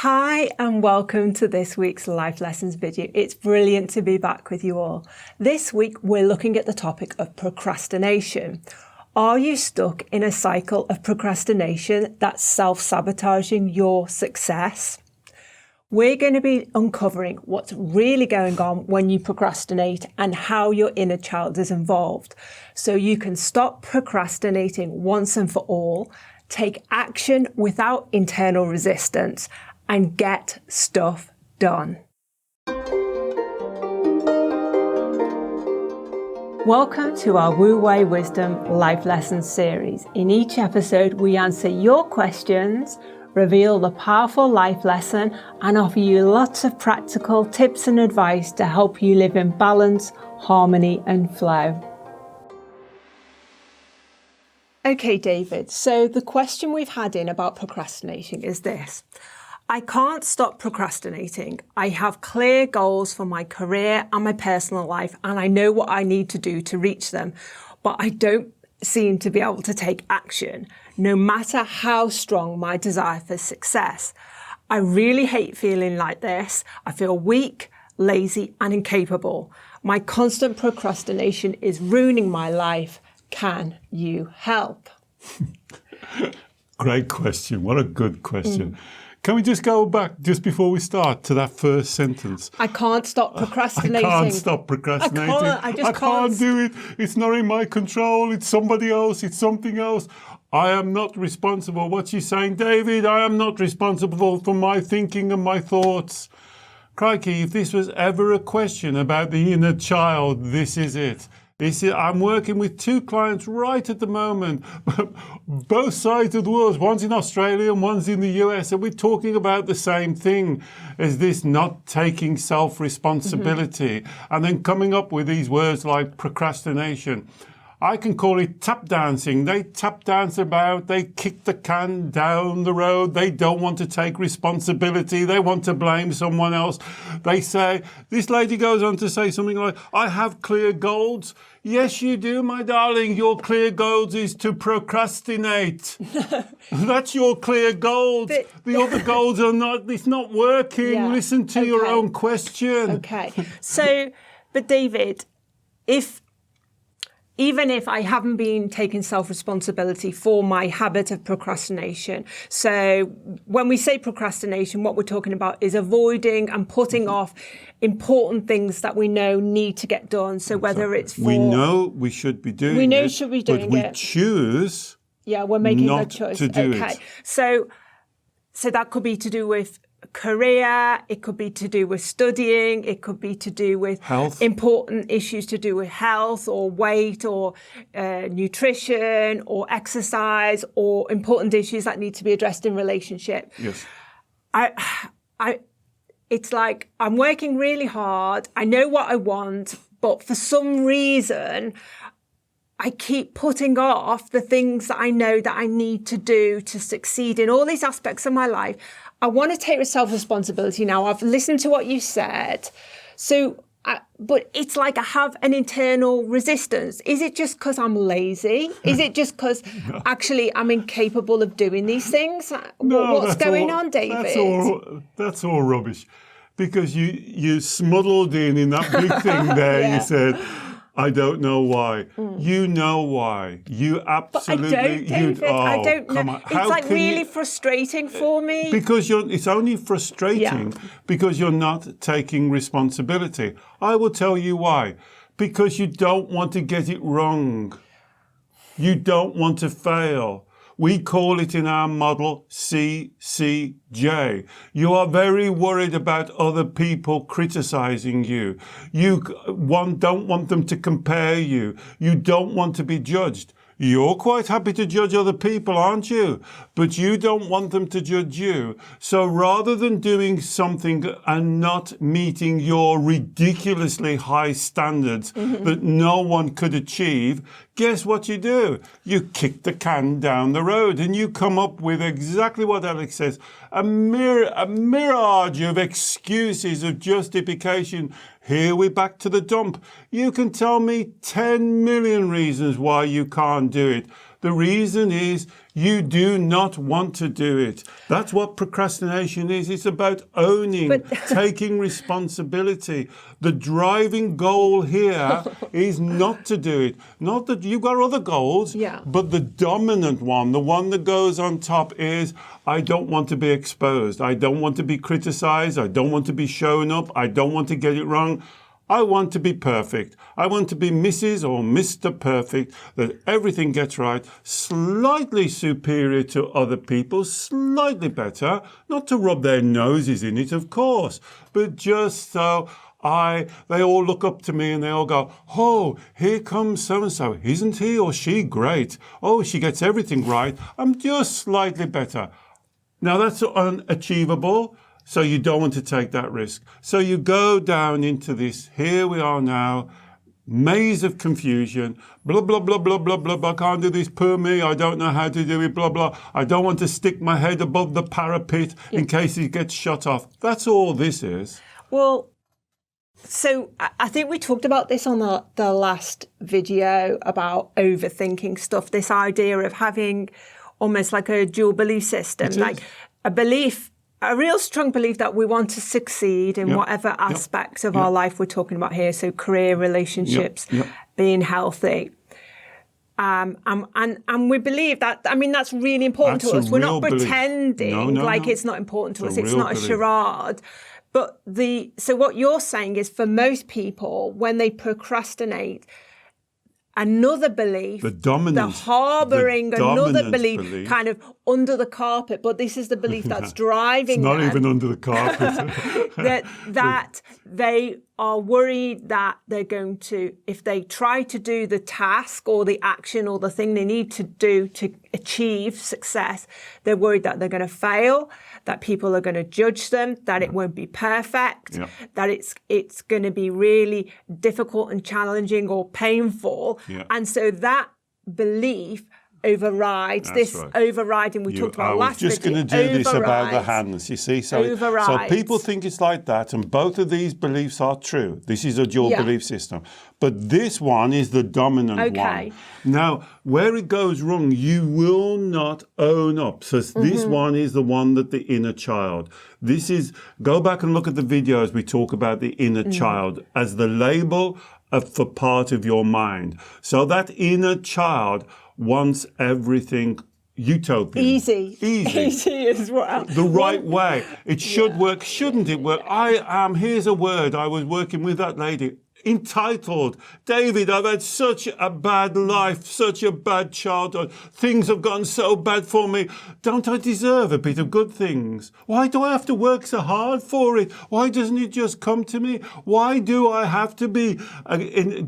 Hi and welcome to this week's Life Lessons video. It's brilliant to be back with you all. This week we're looking at the topic of procrastination. Are you stuck in a cycle of procrastination that's self-sabotaging your success? We're going to be uncovering what's really going on when you procrastinate and how your inner child is involved, so you can stop procrastinating once and for all, take action without internal resistance, and get stuff done. Welcome to our Wu Wei Wisdom Life Lessons series. In each episode, we answer your questions, reveal the powerful life lesson, and offer you lots of practical tips and advice to help you live in balance, harmony, and flow. Okay, David, so the question we've had in about procrastinating is this. I can't stop procrastinating. I have clear goals for my career and my personal life, and I know what I need to do to reach them, but I don't seem to be able to take action, no matter how strong my desire for success. I really hate feeling like this. I feel weak, lazy, and incapable. My constant procrastination is ruining my life. Can you help? Great question. What a good question. Can we just go back just before we start to that first sentence? I can't stop procrastinating. I can't stop procrastinating. I can't do it. It's not in my control. It's somebody else. It's something else. I am not responsible. What's she saying, David? I am not responsible for my thinking and my thoughts. Crikey, if this was ever a question about the inner child, this is it. I'm working with two clients right at the moment, both sides of the world. One's in Australia and one's in the US, and we're talking about the same thing, is this not taking self-responsibility, and then coming up with these words like procrastination. I can call it tap dancing. They tap dance about, they kick the can down the road. They don't want to take responsibility. They want to blame someone else. They say, this lady goes on to say something like, I have clear goals. Yes, you do, my darling. Your clear goals is to procrastinate. That's your clear goals. The other goals are not, it's not working. Yeah. Listen to your own question. Okay. So, but David, even if I haven't been taking self-responsibility for my habit of procrastination. So when we say procrastination, what we're talking about is avoiding and putting off important things that we know need to get done. So whether it's for... We know we should be doing it. We know should be doing it. But we choose... Yeah, we're making not a choice. To do okay. It. So that could be to do with career, it could be to do with studying, it could be to do with health, important issues to do with health or weight or nutrition or exercise, or important issues that need to be addressed in relationship. Yes. It's like I'm working really hard, I know what I want, but for some reason I keep putting off the things that I know that I need to do to succeed in all these aspects of my life. I want to take self-responsibility now. I've listened to what you said. But it's like I have an internal resistance. Is it just because I'm lazy? Is it just because actually I'm incapable of doing these things? What's going on, David? That's all rubbish. Because you smuddled in that big thing there. Yeah. You said, I don't know why. You know why. You absolutely... But I don't, David. I don't know. It's like really frustrating for me. Because it's only frustrating because you're not taking responsibility. I will tell you why. Because you don't want to get it wrong. You don't want to fail. We call it in our model CCJ. You are very worried about other people criticizing you. You don't want them to compare you. You don't want to be judged. You're quite happy to judge other people, aren't you? But you don't want them to judge you. So rather than doing something and not meeting your ridiculously high standards that no one could achieve, guess what you do? You kick the can down the road and you come up with exactly what Alex says, a mirage of excuses, of justification. Here we're back to the dump. You can tell me 10 million reasons why you can't do it. The reason is you do not want to do it. That's what procrastination is. It's about owning, taking responsibility. The driving goal here is not to do it. Not that you've got other goals, but the dominant one, the one that goes on top is, I don't want to be exposed. I don't want to be criticized. I don't want to be shown up. I don't want to get it wrong. I want to be perfect. I want to be Mrs. or Mr. Perfect, that everything gets right, slightly superior to other people, slightly better, not to rub their noses in it, of course, but just so they all look up to me and they all go, oh, here comes so-and-so. Isn't he or she great? Oh, she gets everything right. I'm just slightly better. Now, that's unachievable. So you don't want to take that risk. So you go down into this, here we are now, maze of confusion, blah, blah, blah, blah, blah, blah, blah, I can't do this, poor me, I don't know how to do it, blah, blah. I don't want to stick my head above the parapet in case it gets shut off. That's all this is. Well, so I think we talked about this on the last video about overthinking stuff, this idea of having almost like a dual belief system, like a real strong belief that we want to succeed in whatever aspects of our life we're talking about here. So career, relationships, being healthy. And we believe that, I mean, that's really important to us. We're not pretending like it's not important to us. It's not a charade. But so what you're saying is for most people, when they procrastinate, another belief, the harbouring another belief kind of under the carpet, but this is the belief that's driving it's not them, even under the carpet. that they are worried that they're going to, if they try to do the task or the action or the thing they need to do to achieve success, they're worried that they're going to fail, that people are going to judge them, that it won't be perfect, that it's going to be really difficult and challenging or painful. And so that belief overrides overriding we talked about last video. I was just going to do this about the hands, you see. So people think it's like that, and both of these beliefs are true. This is a dual belief system. But this one is the dominant one. Now, where it goes wrong, you will not own up. So this one is the one that the inner child. This is, go back and look at the videos we talk about the inner child as the label for part of your mind. So that inner child wants everything utopian. Easy as well. The right way. It should work. Shouldn't it work? Here's a word. I was working with that lady. Entitled. David, I've had such a bad life, such a bad childhood. Things have gone so bad for me. Don't I deserve a bit of good things? Why do I have to work so hard for it? Why doesn't it just come to me? Why do I have to be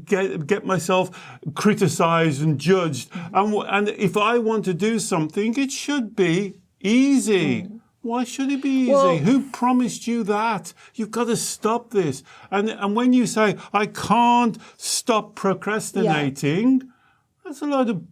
get myself criticized and judged? And if I want to do something, it should be easy. Why should it be easy? Well, who promised you that? You've got to stop this. And when you say, I can't stop procrastinating, that's a load of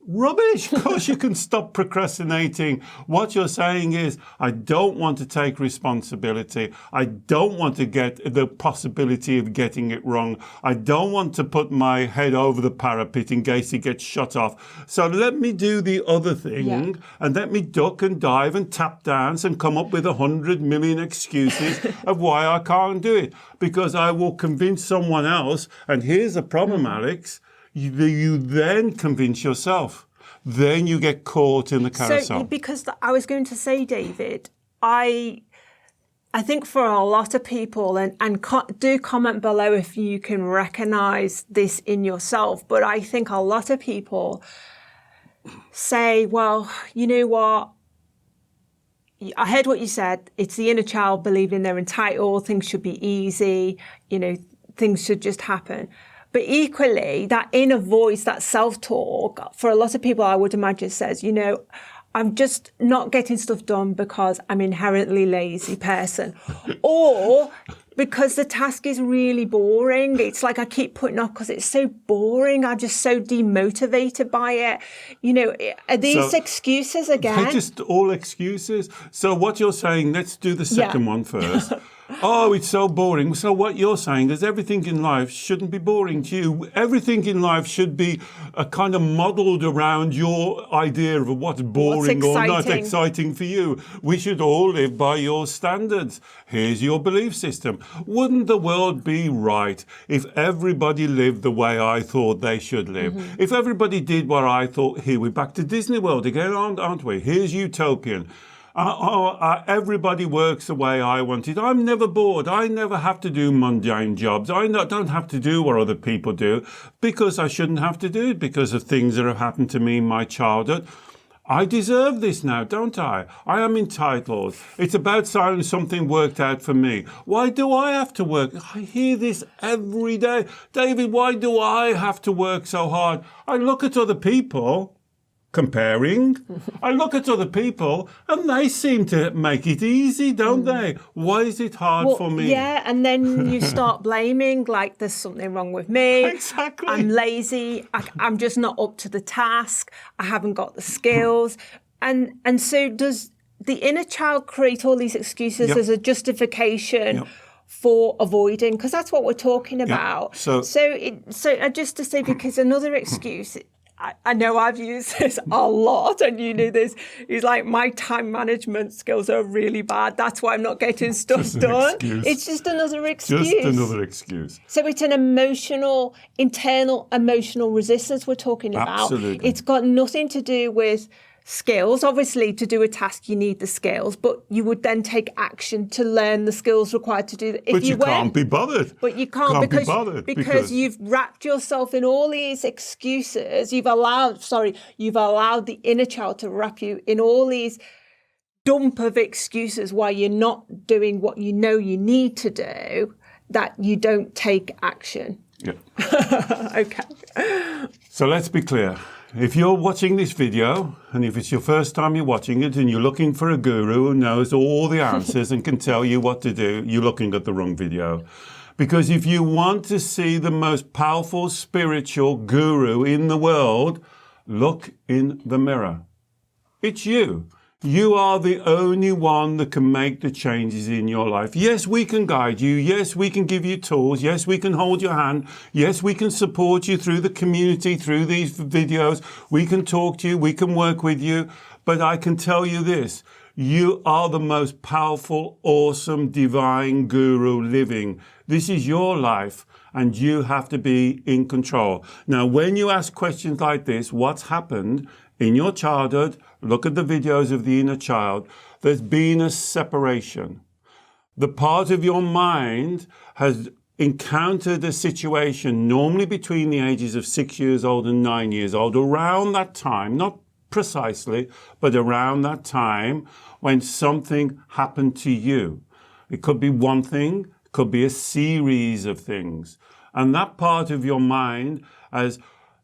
rubbish. Of course you can stop procrastinating. What you're saying is, I don't want to take responsibility. I don't want to get the possibility of getting it wrong. I don't want to put my head over the parapet in case it gets shut off. So let me do the other thing and let me duck and dive and tap dance and come up with 100 million excuses of why I can't do it. Because I will convince someone else. And here's the problem, Alex. You then convince yourself. Then you get caught in the carousel. So, because I was going to say, David, I think for a lot of people, and do comment below if you can recognise this in yourself, but I think a lot of people say, well, you know what? I heard what you said. It's the inner child believing they're entitled, things should be easy, things should just happen. But equally, that inner voice, that self-talk, for a lot of people, I would imagine says, I'm just not getting stuff done because I'm inherently lazy person. Or because the task is really boring. It's like I keep putting off because it's so boring. I'm just so demotivated by it. Are these excuses again? They're just all excuses. So what you're saying, let's do the second one first. Oh, it's so boring. So what you're saying is everything in life shouldn't be boring to you. Everything in life should be kind of modelled around your idea of what's boring or not exciting for you. We should all live by your standards. Here's your belief system. Wouldn't the world be right if everybody lived the way I thought they should live? Mm-hmm. If everybody did what I thought, here we're back to Disney World again, aren't we? Here's utopian. Everybody works the way I want it. I'm never bored. I never have to do mundane jobs. I don't have to do what other people do because I shouldn't have to do it because of things that have happened to me in my childhood. I deserve this now, don't I? I am entitled. It's about something worked out for me. Why do I have to work? I hear this every day. David, why do I have to work so hard? I look at other people. Comparing, I look at other people and they seem to make it easy, don't they? Why is it hard for me? Yeah, and then you start blaming, like there's something wrong with me. Exactly. I'm lazy. I'm just not up to the task. I haven't got the skills. And so does the inner child create all these excuses as a justification for avoiding? Because that's what we're talking about. So just to say, because another excuse. I know I've used this a lot, and you knew this. It's like my time management skills are really bad. That's why I'm not getting stuff done. It's just another excuse. Just another excuse. So it's an internal emotional resistance we're talking about. Absolutely. It's got nothing to do with skills. Obviously, to do a task, you need the skills, but you would then take action to learn the skills required to do that. But you can't be bothered. But you can't because you've wrapped yourself in all these excuses. You've allowed the inner child to wrap you in all these dump of excuses why you're not doing what you know you need to do, that you don't take action. Yeah. Okay. So let's be clear. If you're watching this video, and if it's your first time you're watching it and you're looking for a guru who knows all the answers and can tell you what to do, you're looking at the wrong video. Because if you want to see the most powerful spiritual guru in the world, look in the mirror. It's you. You are the only one that can make the changes in your life. Yes, we can guide you. Yes, we can give you tools. Yes, we can hold your hand. Yes, we can support you through the community, through these videos. We can talk to you. We can work with you. But I can tell you this. You are the most powerful, awesome, divine guru living. This is your life, and you have to be in control. Now, when you ask questions like this, what's happened in your childhood? Look at the videos of the inner child. There's been a separation. The part of your mind has encountered a situation, normally between the ages of 6 years old and 9 years old, around that time, not precisely, but around that time when something happened to you. It could be one thing, it could be a series of things. And that part of your mind has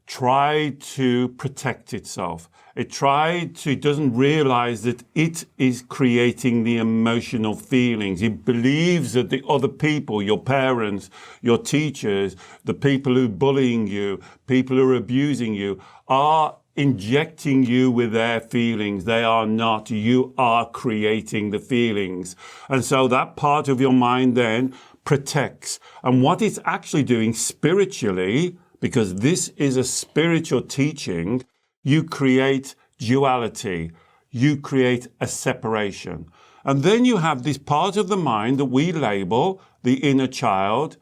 tried to protect itself. It doesn't realize that it is creating the emotional feelings. It believes that the other people, your parents, your teachers, the people who are bullying you, people who are abusing you, are injecting you with their feelings. They are not. You are creating the feelings. And so that part of your mind then protects. And what it's actually doing spiritually, because this is a spiritual teaching, you create duality. You create a separation. And then you have this part of the mind that we label the inner child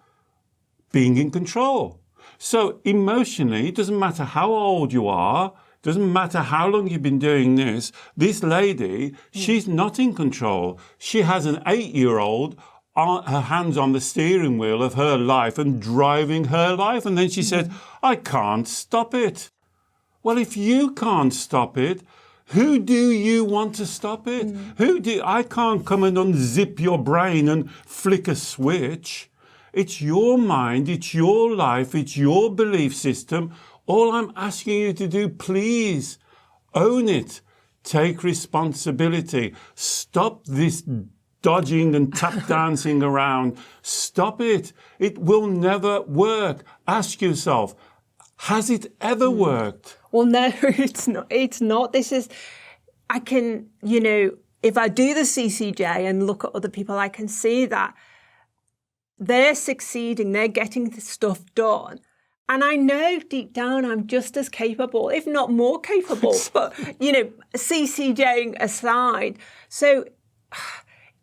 being in control. So emotionally, it doesn't matter how old you are, doesn't matter how long you've been doing this lady, she's not in control. She has an 8-year-old her hands on the steering wheel of her life and driving her life. And then she said, I can't stop it. Well, if you can't stop it, who do you want to stop it? I can't come and unzip your brain and flick a switch. It's your mind, it's your life, it's your belief system. All I'm asking you to do, please, own it. Take responsibility. Stop this dodging and tap dancing around. Stop it. It will never work. Ask yourself, has it ever worked? Well, no, it's not. It's not. This is, I can, if I do the CCJ and look at other people, I can see that they're succeeding, they're getting the stuff done. And I know deep down I'm just as capable, if not more capable, but, CCJing aside. So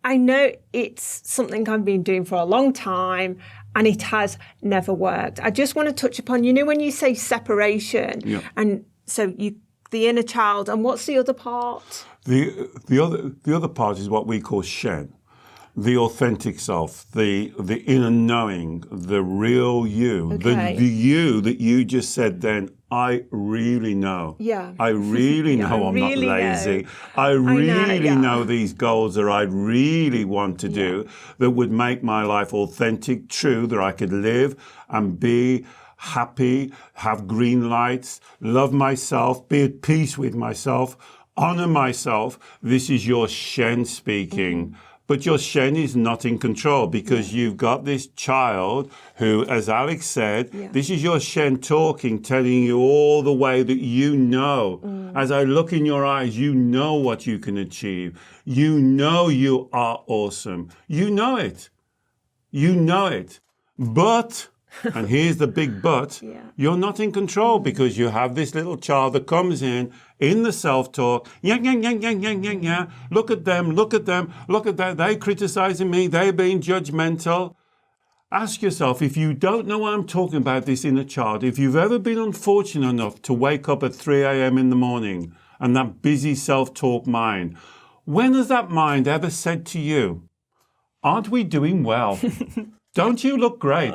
I know it's something I've been doing for a long time and it has never worked. I just want to touch upon, when you say separation, and so the inner child, and what's the other part? The other part is what we call Shen. The authentic self, the inner knowing, the real you, the you that you just said then, I really know. Yeah. I really know I'm really not lazy. I really know these goals that I really want to do that would make my life authentic, true, that I could live and be happy, have green lights, love myself, be at peace with myself, honor myself. This is your Shen speaking. But your Shen is not in control because you've got this child who, as Alex said, this is your Shen talking, telling you all the way that you know. As I look in your eyes, you know what you can achieve. You know you are awesome. You know it. You know it. But, and here's the big but, you're not in control because you have this little child that comes in the self-talk, look at them, look at that, they criticizing me, they being judgmental. Ask yourself, if you don't know what I'm talking about, this inner child, if you've ever been unfortunate enough to wake up at 3 a.m. in the morning and that busy self-talk mind, when has that mind ever said to you, aren't we doing well? Don't you look great?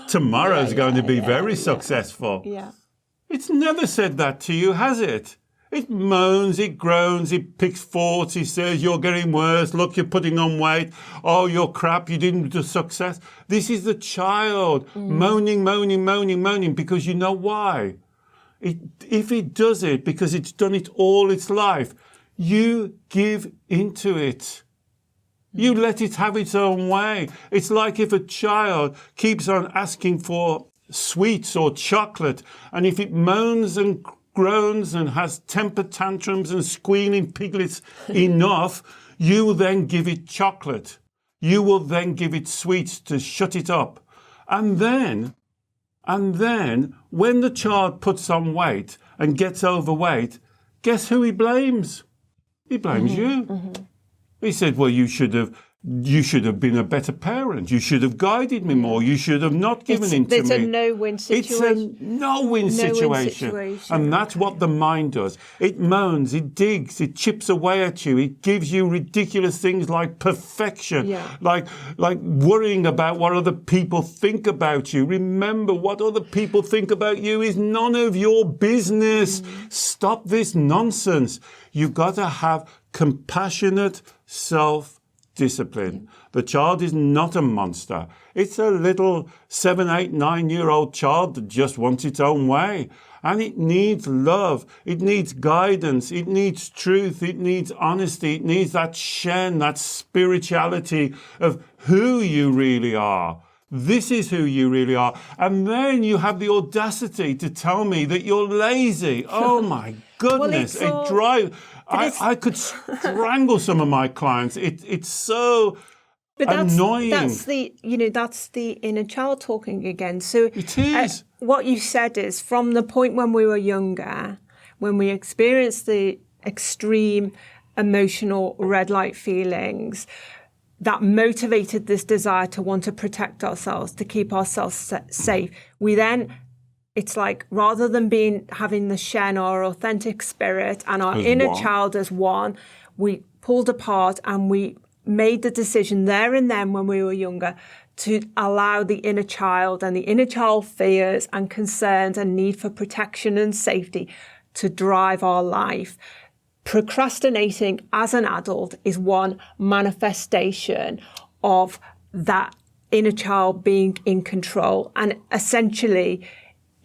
Tomorrow's going to be very successful. Yeah. It's never said that to you, has it? It moans, it groans, it picks faults, it says you're getting worse, look, you're putting on weight, oh, you're crap, you didn't do success. This is the child moaning, because you know why? If it does it because it's done it all its life, you give into it. You let it have its own way. It's like if a child keeps on asking for sweets or chocolate, and if it moans and groans and has temper tantrums and squealing piglets enough, you will then give it chocolate. You will then give it sweets to shut it up. And then, when the child puts on weight and gets overweight, guess who he blames? He blames you. Mm-hmm. He said, well, you should have been a better parent. You should have guided me more. You should have not given in to me. It's a no-win situation. It's a no-win situation. And that's what the mind does. It moans, it digs, it chips away at you. It gives you ridiculous things like perfection, like worrying about what other people think about you. Remember, what other people think about you is none of your business. Stop this nonsense. You've got to have compassionate self-discipline. The child is not a monster. It's a little 7, 8, 9-year-old child that just wants its own way. And it needs love. It needs guidance. It needs truth. It needs honesty. It needs that Shen, that spirituality of who you really are. This is who you really are. And then you have the audacity to tell me that you're lazy. Oh, my goodness. I could strangle some of my clients. It's so annoying. That's the inner child talking again. So it is. What you said is from the point when we were younger, when we experienced the extreme emotional red light feelings, that motivated this desire to want to protect ourselves, to keep ourselves safe. It's like rather than having the Shen, our authentic spirit, and our inner child as one, we pulled apart and we made the decision there and then when we were younger to allow the inner child and the inner child fears and concerns and need for protection and safety to drive our life. Procrastinating as an adult is one manifestation of that inner child being in control, and essentially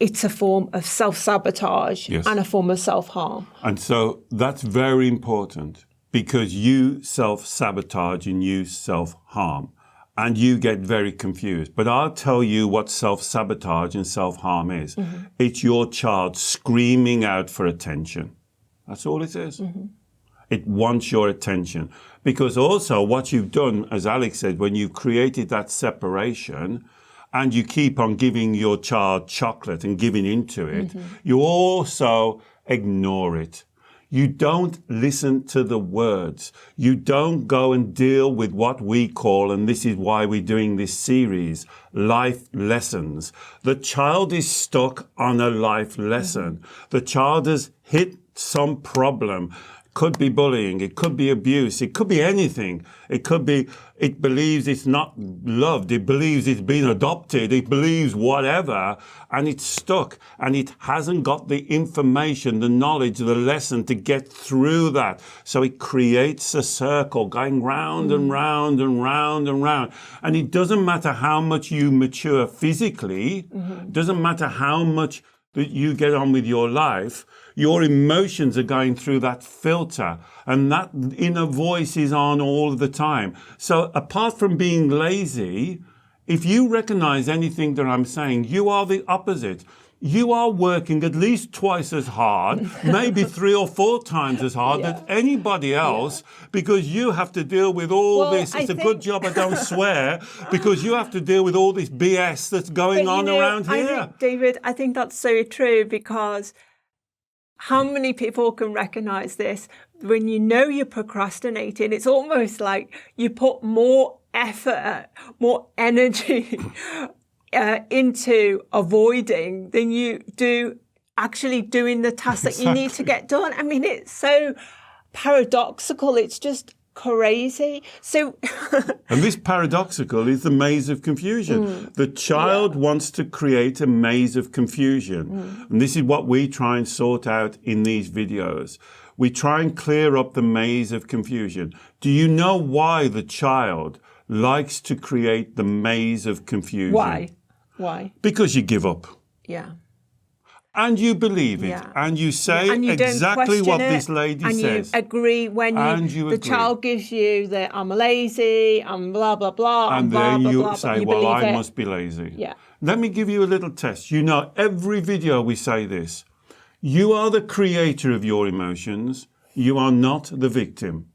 it's a form of self-sabotage and a form of self-harm. And so that's very important because you self-sabotage and you self-harm and you get very confused. But I'll tell you what self-sabotage and self-harm is. Mm-hmm. It's your child screaming out for attention. That's all it is. Mm-hmm. It wants your attention. Because also what you've done, as Alex said, when you've created that separation and you keep on giving your child chocolate and giving into it, you also ignore it. You don't listen to the words. You don't go and deal with what we call, and this is why we're doing this series, life lessons. The child is stuck on a life lesson. The child has hit some problem. Could be bullying, it could be abuse, it could be anything. It could be, it believes it's not loved, it believes it's been adopted, it believes whatever, and it's stuck, and it hasn't got the information, the knowledge, the lesson to get through that. So it creates a circle going round and round and round and round. And it doesn't matter how much you mature physically, doesn't matter how much that you get on with your life, your emotions are going through that filter, and that inner voice is on all the time. So apart from being lazy, if you recognize anything that I'm saying, you are the opposite. You are working at least twice as hard, maybe 3 or 4 times as hard as anybody else, because you have to deal with all this. It's a good job I don't swear, because you have to deal with all this BS that's going on around here. David, I think that's so true, because how many people can recognize this? When you know you're procrastinating, it's almost like you put more effort, more energy into avoiding than you do actually doing the task that you need to get done. I mean, it's so paradoxical. It's just crazy. So, and this paradoxical is the maze of confusion. The child wants to create a maze of confusion. And this is what we try and sort out in these videos. We try and clear up the maze of confusion. Do you know why the child likes to create the maze of confusion? Why? Because you give up. Yeah. And you believe it. Yeah. And you say exactly what this lady says. And you agree when the child gives you the I'm lazy, I'm blah, blah, blah. And blah, then blah, you blah, say, you well, I must be lazy. Yeah. Let me give you a little test. You know, every video we say this. You are the creator of your emotions. You are not the victim.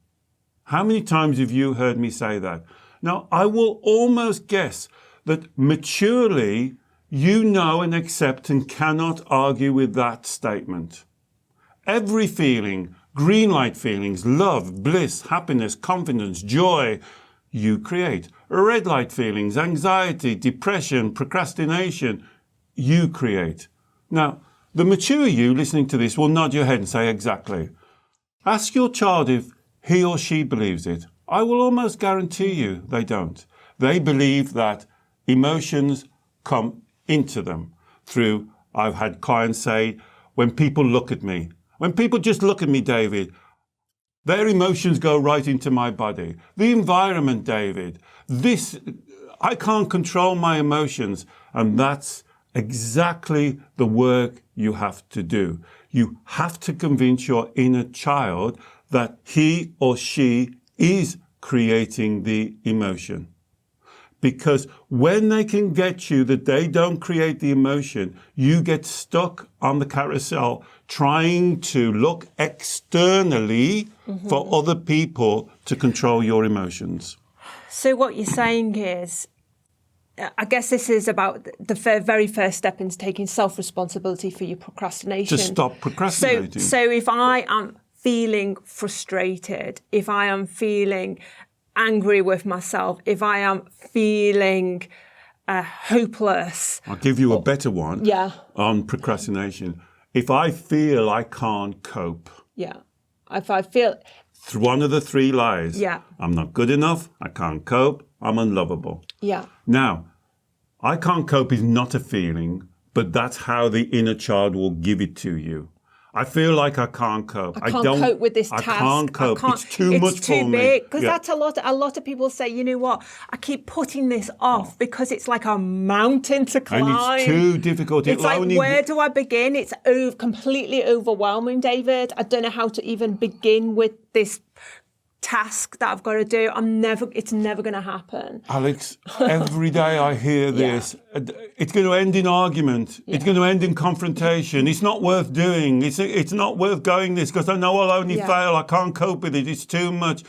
How many times have you heard me say that? Now, I will almost guess that maturely you know and accept and cannot argue with that statement. Every feeling, green light feelings, love, bliss, happiness, confidence, joy, you create. Red light feelings, anxiety, depression, procrastination, you create. Now, the mature you listening to this will nod your head and say exactly. Ask your child if he or she believes it. I will almost guarantee you they don't. They believe that emotions come into them through, I've had clients say, when people look at me, when people just look at me, David, their emotions go right into my body. The environment, David, I can't control my emotions. And that's exactly the work you have to do. You have to convince your inner child that he or she is creating the emotion. Because when they can get you that they don't create the emotion, you get stuck on the carousel trying to look externally for other people to control your emotions. So what you're saying is, I guess this is about the very first step into taking self-responsibility for your procrastination. To stop procrastinating. So if I am feeling frustrated, if I am feeling angry with myself, if I am feeling hopeless. I'll give you a better one on procrastination. If I feel I can't cope. Yeah. If I feel... One of the 3 lies. Yeah. I'm not good enough. I can't cope. I'm unlovable. Yeah. Now, I can't cope is not a feeling, but that's how the inner child will give it to you. I feel like I can't cope. I can't cope with this task. I can't cope. It's too much for me. Big. Because that's a lot of people say, you know what, I keep putting this off because it's like a mountain to climb. And it's too difficult. It's like, where do I begin? It's completely overwhelming, David. I don't know how to even begin with this task that I've got to do, it's never going to happen. Alex, every day I hear this. It's going to end in argument. It's going to end in confrontation. It's not worth doing. It's not worth going this because I know I'll only fail. I can't cope with it. It's too much.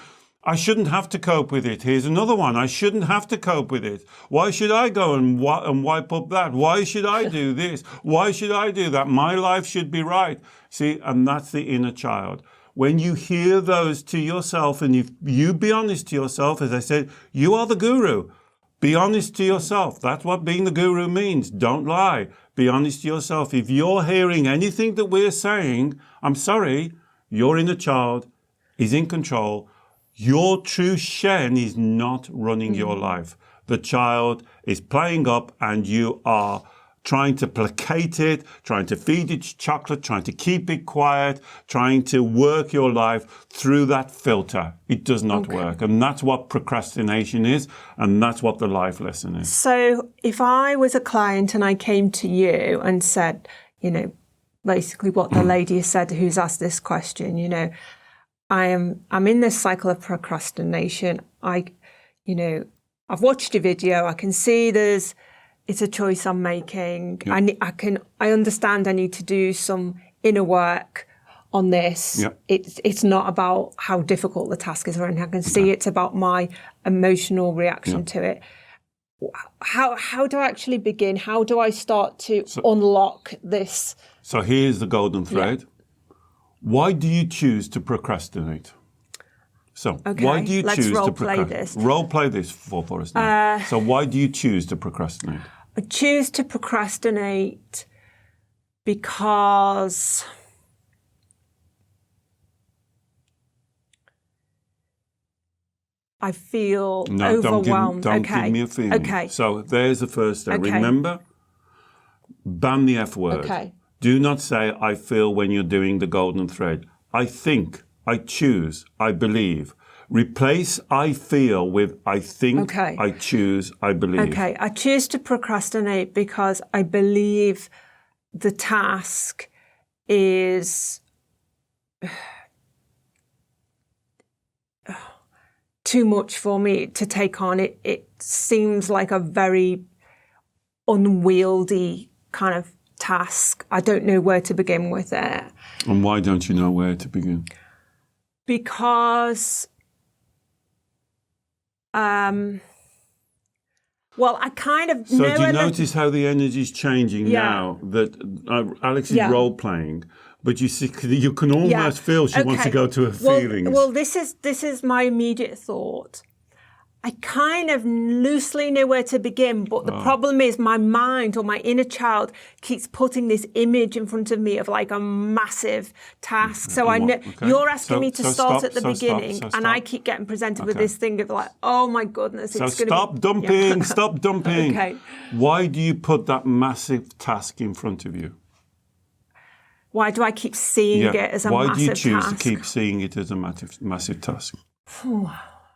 I shouldn't have to cope with it. Here's another one. I shouldn't have to cope with it. Why should I go and wipe up that? Why should I do this? Why should I do that? My life should be right. See, and that's the inner child. When you hear those to yourself and if you be honest to yourself, as I said, you are the guru. Be honest to yourself. That's what being the guru means. Don't lie. Be honest to yourself. If you're hearing anything that we're saying, I'm sorry, your inner child is in control. Your true Shen is not running your life. The child is playing up and you are trying to placate it, trying to feed it chocolate, trying to keep it quiet, trying to work your life through that filter. It does not work. And that's what procrastination is. And that's what the life lesson is. So if I was a client and I came to you and said, basically what the lady has said who's asked this question, I'm in this cycle of procrastination. I've watched your video. I can see it's a choice I'm making. Yep. I understand I need to do some inner work on this. Yep. It's not about how difficult the task is or anything. I can see it's about my emotional reaction to it. How do I actually begin? How do I start to unlock this? So here's the golden thread. Yeah. Why do you choose to procrastinate? So, why do you choose to procrastinate? Role play this for us now. So, why do you choose to procrastinate? I choose to procrastinate because I feel overwhelmed. Don't give me a feeling. Okay. So, there's the first step. Okay. Remember, ban the F word. Okay. Do not say, I feel when you're doing the golden thread. I think, I choose, I believe. Replace I feel with I think, I choose, I believe. Okay, I choose to procrastinate because I believe the task is too much for me to take on. It seems like a very unwieldy kind of task. I don't know where to begin with it. And why don't you know where to begin? Because, I kind of know... So do you notice how the energy is changing now that Alex is role-playing, but you can almost feel she wants to go to her feelings. Well, this is my immediate thought. I kind of loosely know where to begin, but the problem is my mind or my inner child keeps putting this image in front of me of like a massive task. So I know you're asking me to start at the beginning, and I keep getting presented with this thing of like, oh my goodness, it's going to stop dumping, stop dumping. Okay. Why do you put that massive task in front of you? Why do I keep seeing it as a massive task? Why do you choose to keep seeing it as a massive task?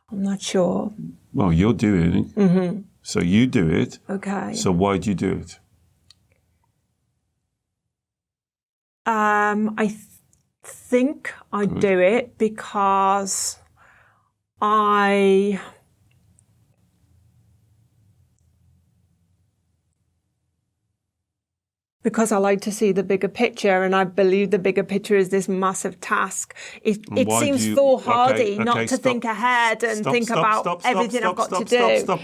I'm not sure. Well, you're doing it. Mm-hmm. So you do it. Okay. So why do you do it? I think I do it because I like to see the bigger picture, and I believe the bigger picture is this massive task. It seems foolhardy not to think ahead and think about everything I've got to do. Stop.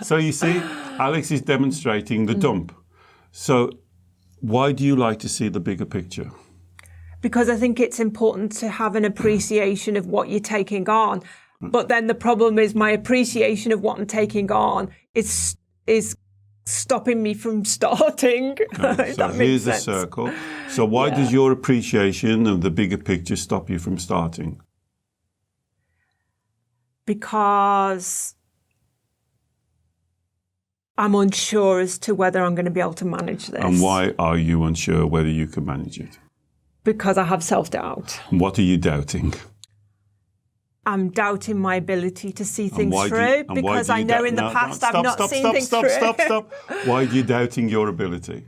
So you see, Alex is demonstrating the dump. So why do you like to see the bigger picture? Because I think it's important to have an appreciation of what you're taking on. But then the problem is my appreciation of what I'm taking on is stopping me from starting. Okay, so here's the circle. So why does your appreciation of the bigger picture stop you from starting? Because I'm unsure as to whether I'm going to be able to manage this. And why are you unsure whether you can manage it? Because I have self-doubt. What are you doubting? I'm doubting my ability to see things through because I know in the past I've not seen things through. Stop. Why are you doubting your ability?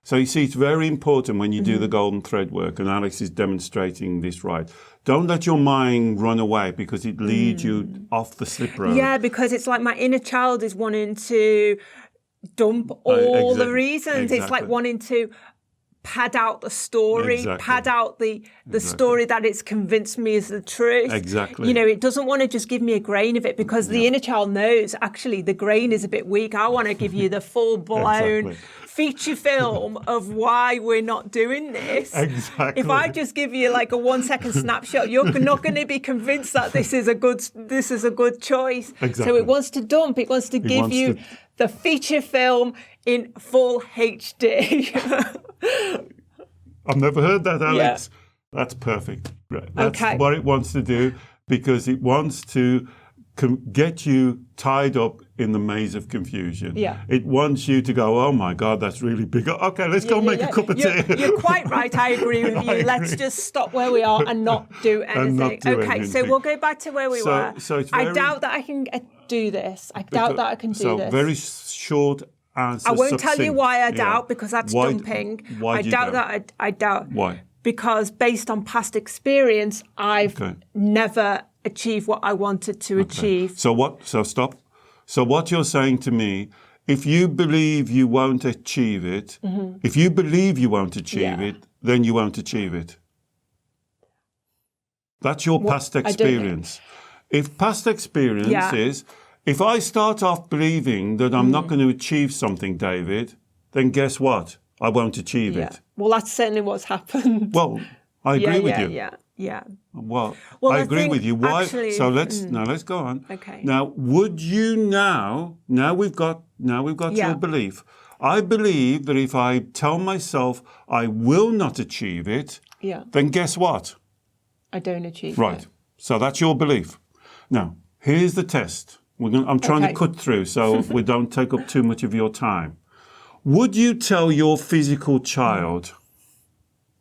So you see, it's very important when you do the golden thread work, and Alex is demonstrating this right. Don't let your mind run away because it leads you off the slip road. Yeah, because it's like my inner child is wanting to dump all the reasons. It's like wanting to pad out the story, pad out the story that it's convinced me is the truth. Exactly. You know, it doesn't want to just give me a grain of it because the inner child knows, actually, the grain is a bit weak. I want to give you the full-blown feature film of why we're not doing this. Exactly. If I just give you like a 1-second snapshot, you're not going to be convinced that this is a good choice. Exactly. So it wants to dump. It wants to give you the feature film in full HD. I've never heard that, Alex. Yeah. That's perfect. That's what it wants to do, because it wants to get you tied up in the maze of confusion. Yeah. It wants you to go, oh my God, that's really big. Okay, let's go make a cup of tea. You're quite right. I agree with you. Let's just stop where we are and not do anything. So we'll go back to where we were. So it's I doubt that I can do this. I doubt that I can do this. So very short answer. I won't tell you why I doubt, because that's dumping. Why do you doubt? I doubt. Why? Because based on past experience, I've never achieved what I wanted to achieve. So stop. So what you're saying to me, if you believe you won't achieve it, if you believe you won't achieve it, then you won't achieve it. That's your past experience. If past experience is, if I start off believing that I'm not going to achieve something, David, then guess what? I won't achieve it. Well, that's certainly what's happened. Well, I agree with you. Yeah. Well, I agree with you. Why? Actually, so let's go on. Okay. Now, would you now we've got your belief. I believe that if I tell myself I will not achieve it, then guess what? I don't achieve it. So that's your belief. Now, here's the test. I'm trying to cut through so we don't take up too much of your time. Would you tell your physical child?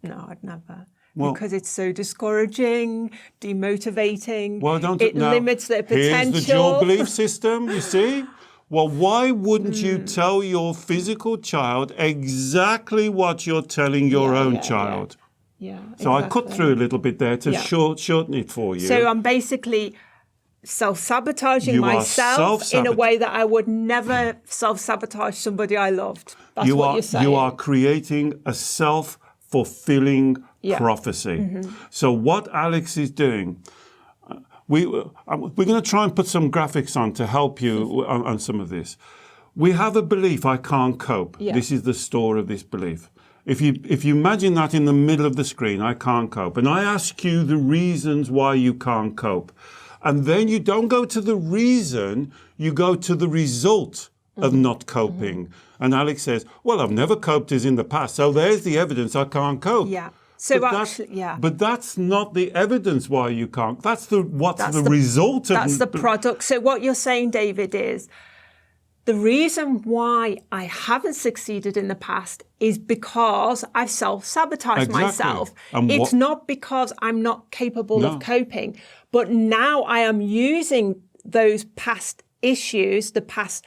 No, I'd never. Because it's so discouraging, demotivating. It limits their potential. Here's your belief system, you see? Well, why wouldn't you tell your physical child exactly what you're telling your own child? Yeah. So I cut through a little bit there to shorten it for you. So I'm basically self-sabotaging myself in a way that I would never self-sabotage somebody I loved. That's what you're saying. You are creating a self-fulfilling prophecy. So what Alex is doing, we're going to try and put some graphics on to help you on some of this. We have a belief, I can't cope. This is the store of this belief. If you imagine that in the middle of the screen, I can't cope, and I ask you the reasons why you can't cope, and then you don't go to the reason, you go to the result of not coping. And Alex says, well, I've never coped as in the past, so there's the evidence I can't cope. Yeah. So but that's not the evidence why you can't. That's the result of. That's the product. So what you're saying, David, is the reason why I haven't succeeded in the past is because I've self-sabotaged myself. It's not because I'm not capable of coping, but now I am using those past issues, the past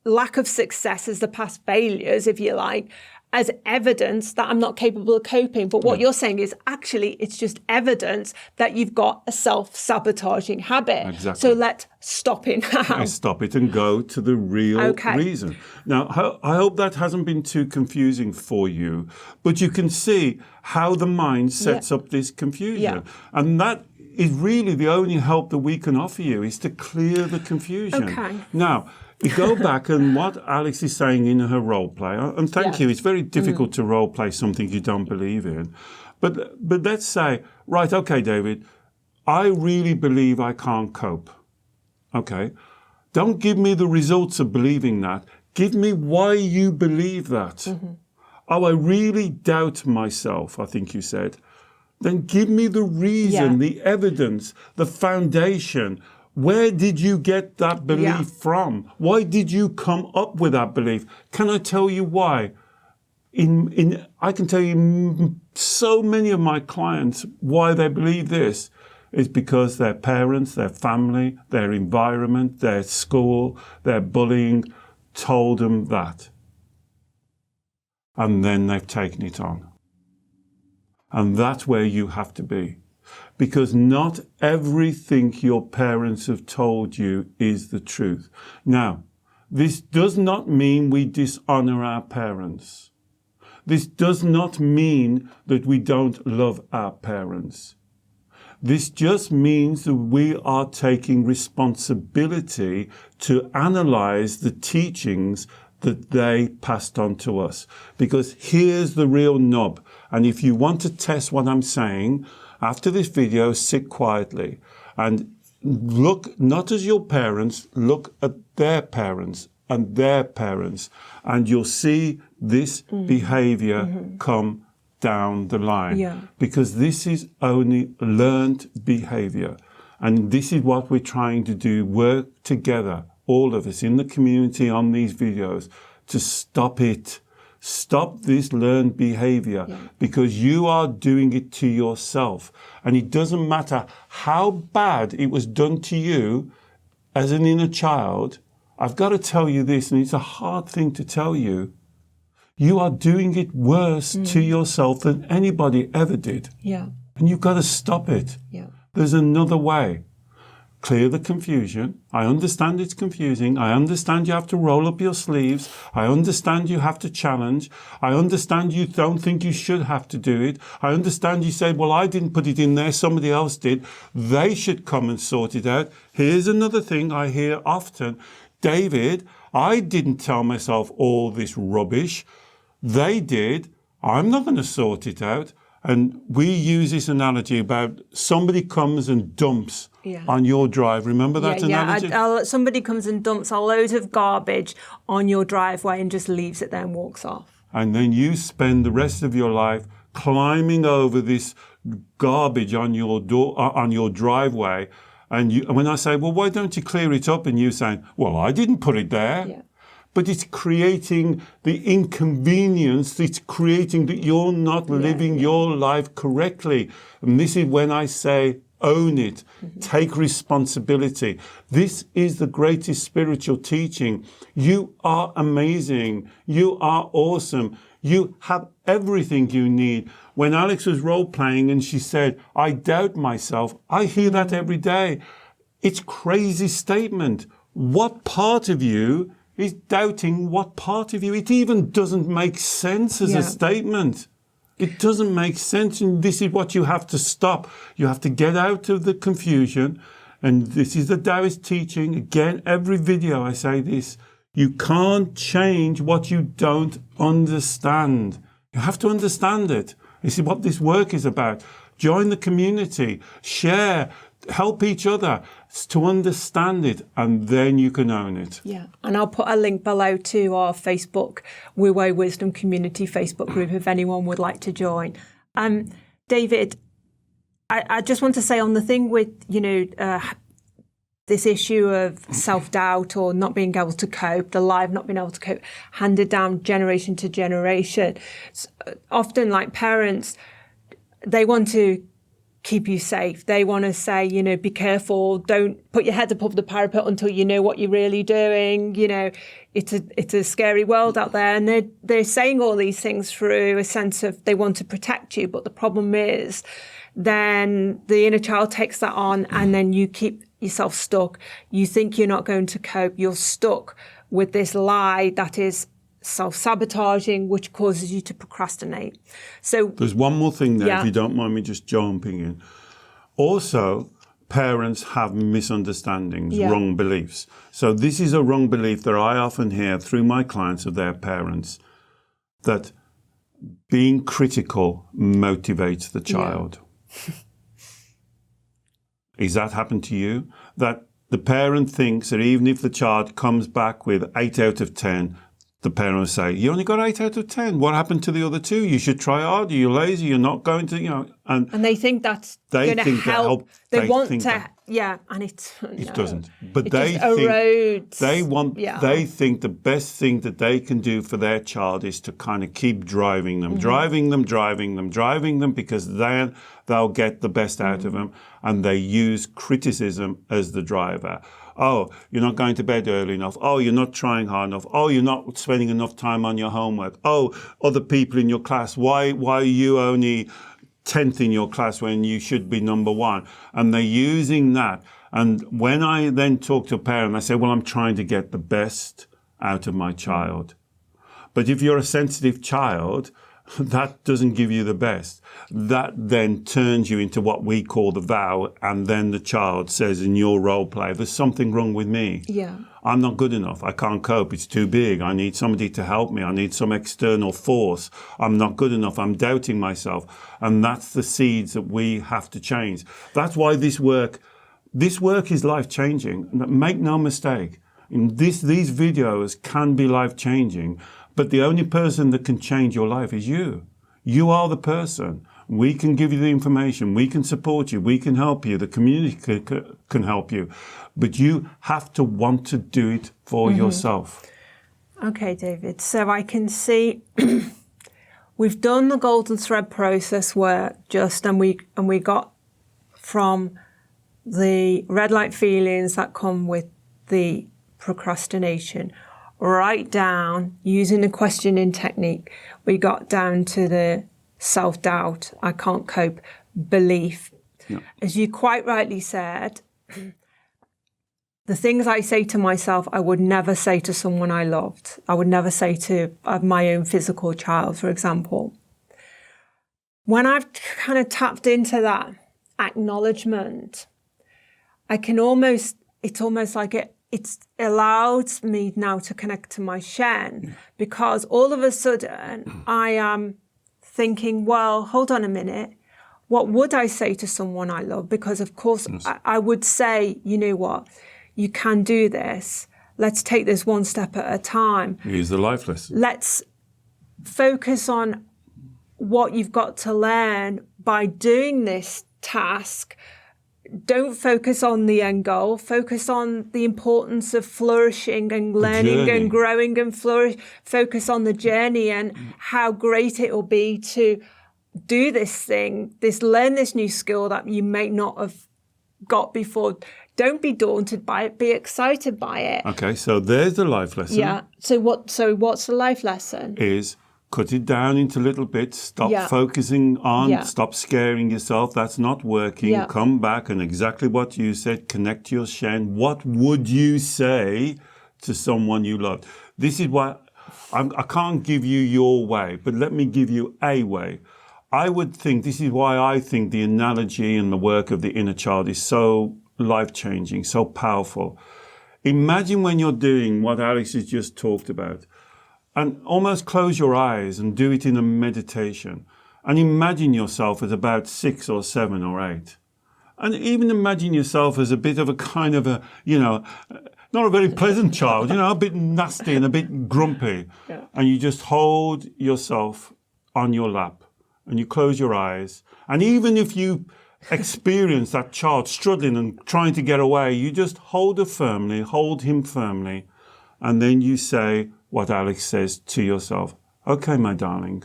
lack of successes, the past failures, if you like, as evidence that I'm not capable of coping. But what you're saying is actually it's just evidence that you've got a self-sabotaging habit. Exactly. So let's stop it now. Let's stop it and go to the real reason. Now, I hope that hasn't been too confusing for you, but you can see how the mind sets up this confusion. And that is really the only help that we can offer you, is to clear the confusion. Now, you go back and what Alex is saying in her role play, and thank you, it's very difficult to role play something you don't believe in. But let's say, right, okay, David, I really believe I can't cope. Okay. Don't give me the results of believing that. Give me why you believe that. Oh, I really doubt myself, I think you said. Then give me the reason, the evidence, the foundation. Where did you get that belief from? Why did you come up with that belief? Can I tell you why? I can tell you so many of my clients why they believe this is because their parents, their family, their environment, their school, their bullying told them that. and then they've taken it on. And that's where you have to be. Because not everything your parents have told you is the truth. Now, this does not mean we dishonor our parents. This does not mean that we don't love our parents. This just means that we are taking responsibility to analyze the teachings that they passed on to us. Because here's the real nub. And if you want to test what I'm saying, after this video, sit quietly and look not as your parents, look at their parents and their parents, and you'll see this behavior come down the line. Yeah. Because this is only learned behavior. And this is what we're trying to do, work together, all of us in the community on these videos, to stop it. Stop this learned behavior, because you are doing it to yourself. And it doesn't matter how bad it was done to you as an inner child. I've got to tell you this, and it's a hard thing to tell you. You are doing it worse to yourself than anybody ever did. Yeah. And you've got to stop it. Yeah. There's another way. Clear the confusion. I understand it's confusing. I understand you have to roll up your sleeves. I understand you have to challenge. I understand you don't think you should have to do it. I understand you say, well, I didn't put it in there, somebody else did. They should come and sort it out. Here's another thing I hear often. David, I didn't tell myself all this rubbish. They did. I'm not going to sort it out. And we use this analogy about somebody comes and dumps on your drive. Remember that analogy? Somebody comes and dumps a load of garbage on your driveway and just leaves it there and walks off. And then you spend the rest of your life climbing over this garbage on your on your driveway. And when I say, well, why don't you clear it up? And you saying, well, I didn't put it there. Yeah. But it's creating the inconvenience. It's creating that you're not living your life correctly. And this is when I say, own it. Take responsibility. This is the greatest spiritual teaching. You are amazing. You are awesome. You have everything you need. When Alex was role-playing and she said, I doubt myself, I hear that every day. It's a crazy statement. What part of you is doubting what part of you? It even doesn't make sense as a statement. It doesn't make sense, and this is what you have to stop. You have to get out of the confusion, and this is the Taoist teaching. Again, every video I say this. You can't change what you don't understand. You have to understand it. This is what this work is about. Join the community, share, help each other to understand it, and then you can own it. Yeah, and I'll put a link below to our Facebook Wu Wei Wisdom Community Facebook group if anyone would like to join. David, I just want to say on the thing with, this issue of self-doubt or not being able to cope, the lie of not being able to cope, handed down generation to generation. Often, like parents, they want to keep you safe. They want to say, be careful. Don't put your head above the parapet until you know what you're really doing. It's a scary world out there. And they're saying all these things through a sense of they want to protect you. But the problem is then the inner child takes that on and then you keep yourself stuck. You think you're not going to cope. You're stuck with this lie that is self-sabotaging, which causes you to procrastinate. So there's one more thing there, if you don't mind me just jumping in. Also, parents have misunderstandings, wrong beliefs. So this is a wrong belief that I often hear through my clients of their parents, that being critical motivates the child. Is that happened to you? That the parent thinks that even if the child comes back with 8 out of 10, the parent will say, you only got 8 out of 10. What happened to the other 2? You should try harder. You're lazy. You're not going to, And they think that's going to help. They want to, and it doesn't. But it they just erodes. They think the best thing that they can do for their child is to kind of keep driving them, driving them, because then they'll get the best out of them. And they use criticism as the driver. Oh, you're not going to bed early enough. Oh, you're not trying hard enough. Oh, you're not spending enough time on your homework. Oh, other people in your class, why are you only 10th in your class when you should be number one? And they're using that. And when I then talk to a parent, I say, well, I'm trying to get the best out of my child. But if you're a sensitive child, that doesn't give you the best. That then turns you into what we call the vow, and then the child says in your role play, there's something wrong with me. Yeah. I'm not good enough. I can't cope. It's too big. I need somebody to help me. I need some external force. I'm not good enough. I'm doubting myself. And that's the seeds that we have to change. That's why this work is life-changing. Make no mistake. These videos can be life-changing. But the only person that can change your life is you. You are the person. We can give you the information. We can support you. We can help you. The community can help you. But you have to want to do it for yourself. Okay, David. So I can see we've done the golden thread process work and we got from the red light feelings that come with the procrastination right down, using the questioning technique, we got down to the self-doubt, I can't cope, belief. Yeah. As you quite rightly said, the things I say to myself, I would never say to someone I loved. I would never say to my own physical child, for example. When I've kind of tapped into that acknowledgement, it's almost like it's allowed me now to connect to my Shen, because all of a sudden I am thinking, well, hold on a minute. What would I say to someone I love? Because of course I would say, you know what, you can do this. Let's take this one step at a time. Here's the life lesson. Let's focus on what you've got to learn by doing this task. Don't focus on the end goal. Focus on the importance of flourishing and learning and growing and flourish. Focus on the journey and how great it will be to do this thing, learn this new skill that you may not have got before. Don't be daunted by it. Be excited by it. Okay, so there's the life lesson. Yeah. So what's the life lesson? Is cut it down into little bits. Stop focusing on, stop scaring yourself. That's not working. Yeah. Come back and exactly what you said, connect to your Shen. What would you say to someone you loved? This is why I can't give you your way, but let me give you a way. I would think, this is why I think the analogy and the work of the inner child is so life-changing, so powerful. Imagine when you're doing what Alex has just talked about, and almost close your eyes and do it in a meditation. And imagine yourself as about 6 or 7 or 8. And even imagine yourself as a bit of a kind of a, not a very pleasant child, a bit nasty and a bit grumpy. Yeah. And you just hold yourself on your lap and you close your eyes. And even if you experience that child struggling and trying to get away, you just hold him firmly. And then you say what Alex says to yourself. Okay, my darling,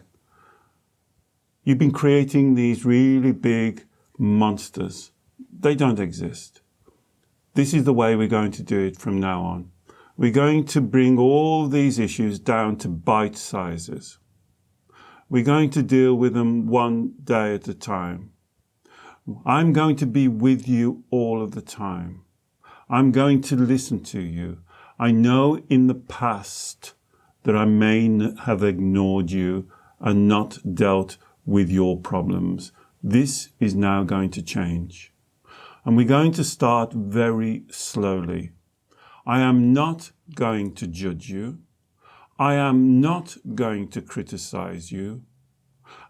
you've been creating these really big monsters. They don't exist. This is the way we're going to do it from now on. We're going to bring all these issues down to bite sizes. We're going to deal with them one day at a time. I'm going to be with you all of the time. I'm going to listen to you. I know in the past that I may have ignored you and not dealt with your problems. This is now going to change. And we're going to start very slowly. I am not going to judge you. I am not going to criticize you.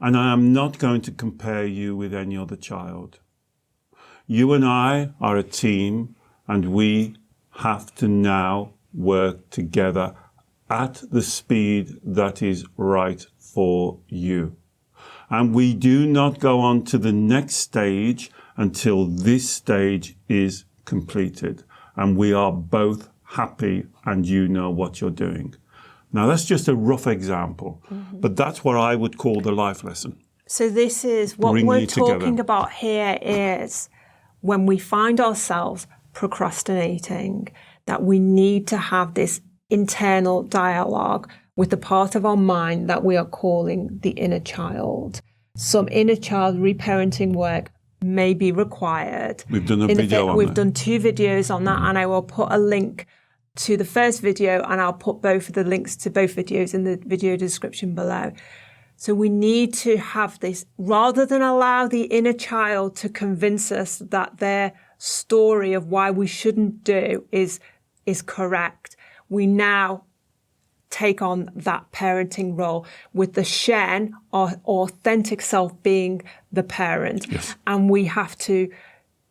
And I am not going to compare you with any other child. You and I are a team, and we have to now work together at the speed that is right for you. And we do not go on to the next stage until this stage is completed. And we are both happy and you know what you're doing. Now, that's just a rough example, but that's what I would call the life lesson. So this is what we're talking about here is when we find ourselves procrastinating, that we need to have this internal dialogue with the part of our mind that we are calling the inner child. Some inner child reparenting work may be required. We've done a video on We've that. done 2 videos on that, and I will put a link to the first video, and I'll put both of the links to both videos in the video description below. So we need to have this, rather than allow the inner child to convince us that their story of why we shouldn't do is correct. We now take on that parenting role with the Shen, our authentic self, being the parent. Yes. And we have to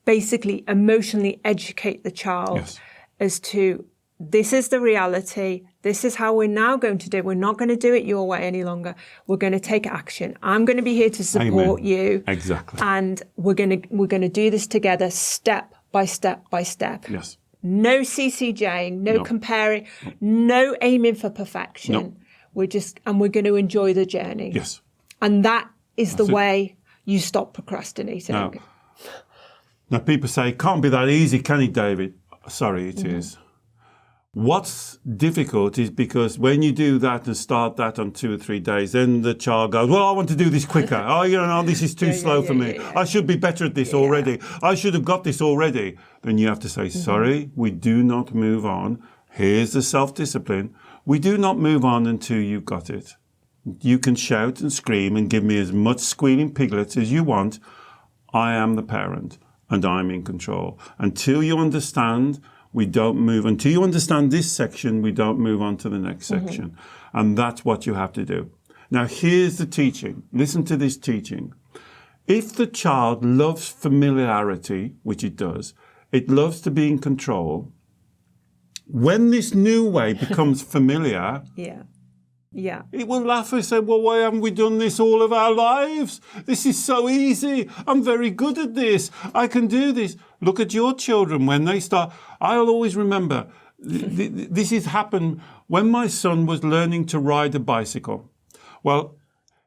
basically emotionally educate the child as to, this is the reality. This is how we're now going to do it. We're not going to do it your way any longer. We're going to take action. I'm going to be here to support you. Exactly. And we're going to do this together, step by step by step. Yes. No CCJing, no comparing, no aiming for perfection. No. We're going to enjoy the journey. Yes. And that's the way you stop procrastinating. Now people say, it can't be that easy, can it, David? Sorry, it is. What's difficult is because when you do that and start that on 2 or 3 days, then the child goes, well, I want to do this quicker. This is too slow for me. I should be better at this already. I should have got this already. Then you have to say, sorry, we do not move on. Here's the self-discipline. We do not move on until you've got it. You can shout and scream and give me as much squealing piglets as you want. I am the parent and I'm in control. Until you understand, we don't move. Until you understand this section, we don't move on to the next section. And that's what you have to do. Now, here's the teaching. Listen to this teaching. If the child loves familiarity, which it does, it loves to be in control. When this new way becomes familiar, it will laugh and say, well, why haven't we done this all of our lives? This is so easy. I'm very good at this. I can do this. Look at your children when they start. I'll always remember, this has happened when my son was learning to ride a bicycle. Well,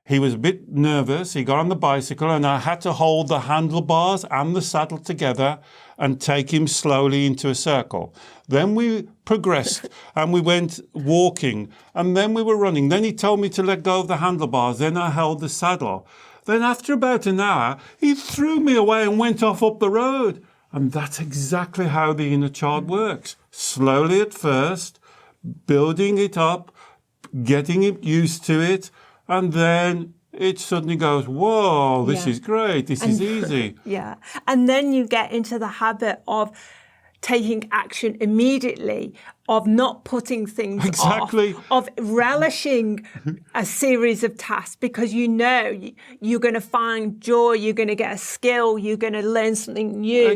he was a bit nervous. He got on the bicycle and I had to hold the handlebars and the saddle together and take him slowly into a circle. Then we progressed and we went walking and then we were running. Then he told me to let go of the handlebars. Then I held the saddle. Then after about an hour, he threw me away and went off up the road. And that's exactly how the inner child works. Slowly at first, building it up, getting it used to it, and then it suddenly goes, whoa, this is great, this is easy. And then you get into the habit of taking action immediately, of not putting things off, of relishing a series of tasks because you know you're going to find joy, you're going to get a skill, you're going to learn something new.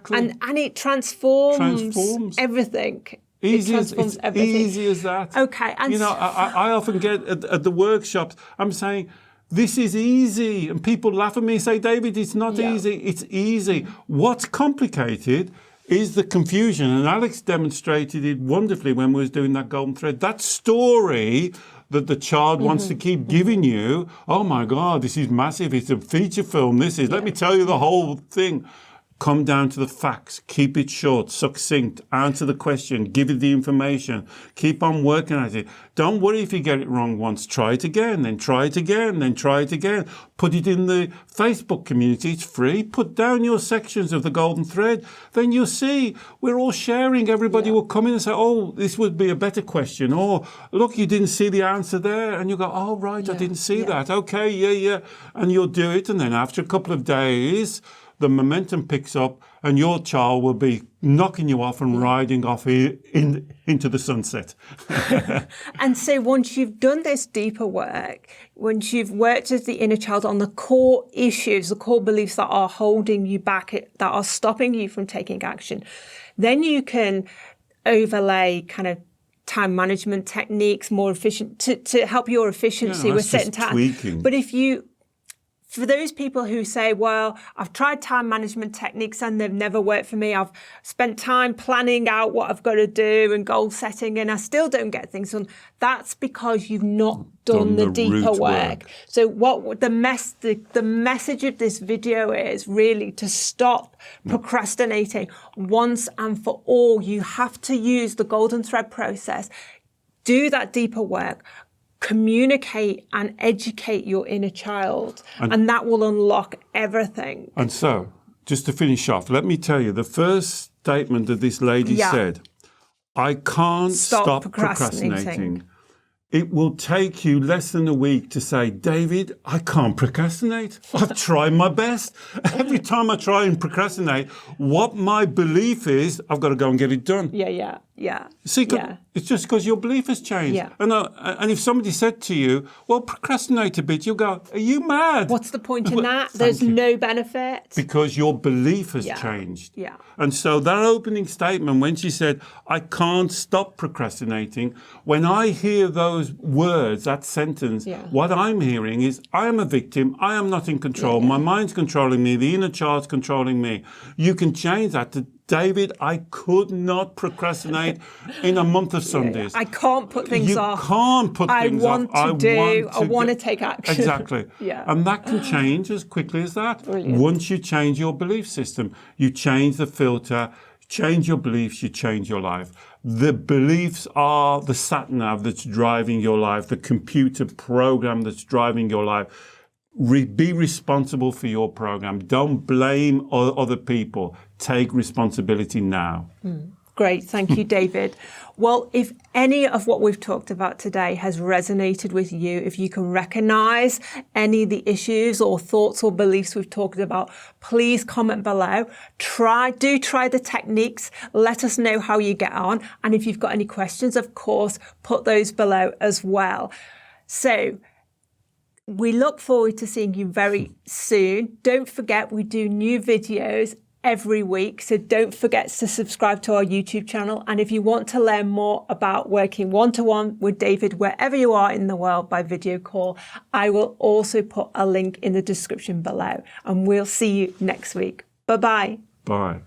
And it transforms everything. Easy as that. Okay. And I often get at the workshops, I'm saying, this is easy. And people laugh at me and say, David, it's not easy. It's easy. What's complicated is the confusion. And Alex demonstrated it wonderfully when we was doing that golden thread. That story that the child wants to keep giving you, oh my God, this is massive. It's a feature film. Let me tell you the whole thing. Come down to the facts, keep it short, succinct, answer the question, give it the information, keep on working at it. Don't worry if you get it wrong once, try it again, then try it again, then try it again. Put it in the Facebook community, it's free. Put down your sections of the golden thread, then you'll see we're all sharing. Everybody will come in and say, oh, this would be a better question. Or, look, you didn't see the answer there. And you go, oh, right, I didn't see that. Okay, and you'll do it. And then after a couple of days, the momentum picks up and your child will be knocking you off and riding off into the sunset. And so once you've done this deeper work, once you've worked with the inner child on the core issues, the core beliefs that are holding you back, that are stopping you from taking action, then you can overlay kind of time management techniques, more efficient, to help your efficiency with certain tasks. Tweaking. But if you For those people who say, well, I've tried time management techniques and they've never worked for me. I've spent time planning out what I've got to do and goal setting and I still don't get things done. That's because you've not done the deeper work. So what the message of this video is really to stop procrastinating once and for all. You have to use the golden thread process. Do that deeper work. Communicate and educate your inner child, and that will unlock everything. And so, just to finish off, let me tell you, the first statement that this lady said, I can't stop procrastinating. It will take you less than a week to say, David, I can't procrastinate. I've tried my best. Every time I try and procrastinate, what my belief is, I've got to go and get it done. Yeah. See, it's just because your belief has changed. Yeah. And if somebody said to you, well, procrastinate a bit, you'll go, are you mad? What's the point in that? There's no benefit. Because your belief has changed. Yeah. And so that opening statement, when she said, I can't stop procrastinating, when I hear those words, that sentence, what I'm hearing is, I am a victim. I am not in control. My mind's controlling me. The inner child's controlling me. You can change that to, David, I could not procrastinate in a month of Sundays. I can't put things off. You can't put things off. I want to take action. Exactly. And that can change as quickly as that. Brilliant. Once you change your belief system, you change the filter, change your beliefs, you change your life. The beliefs are the sat-nav that's driving your life, the computer program that's driving your life. Be responsible for your program. Don't blame other people. Take responsibility now. Great. Thank you, David. Well, if any of what we've talked about today has resonated with you, if you can recognize any of the issues or thoughts or beliefs we've talked about, please comment below. Try the techniques. Let us know how you get on. And if you've got any questions, of course, put those below as well. So, we look forward to seeing you very soon. Don't forget, we do new videos every week. So don't forget to subscribe to our YouTube channel. And if you want to learn more about working one-to-one with David, wherever you are in the world by video call, I will also put a link in the description below. And we'll see you next week. Bye-bye. Bye.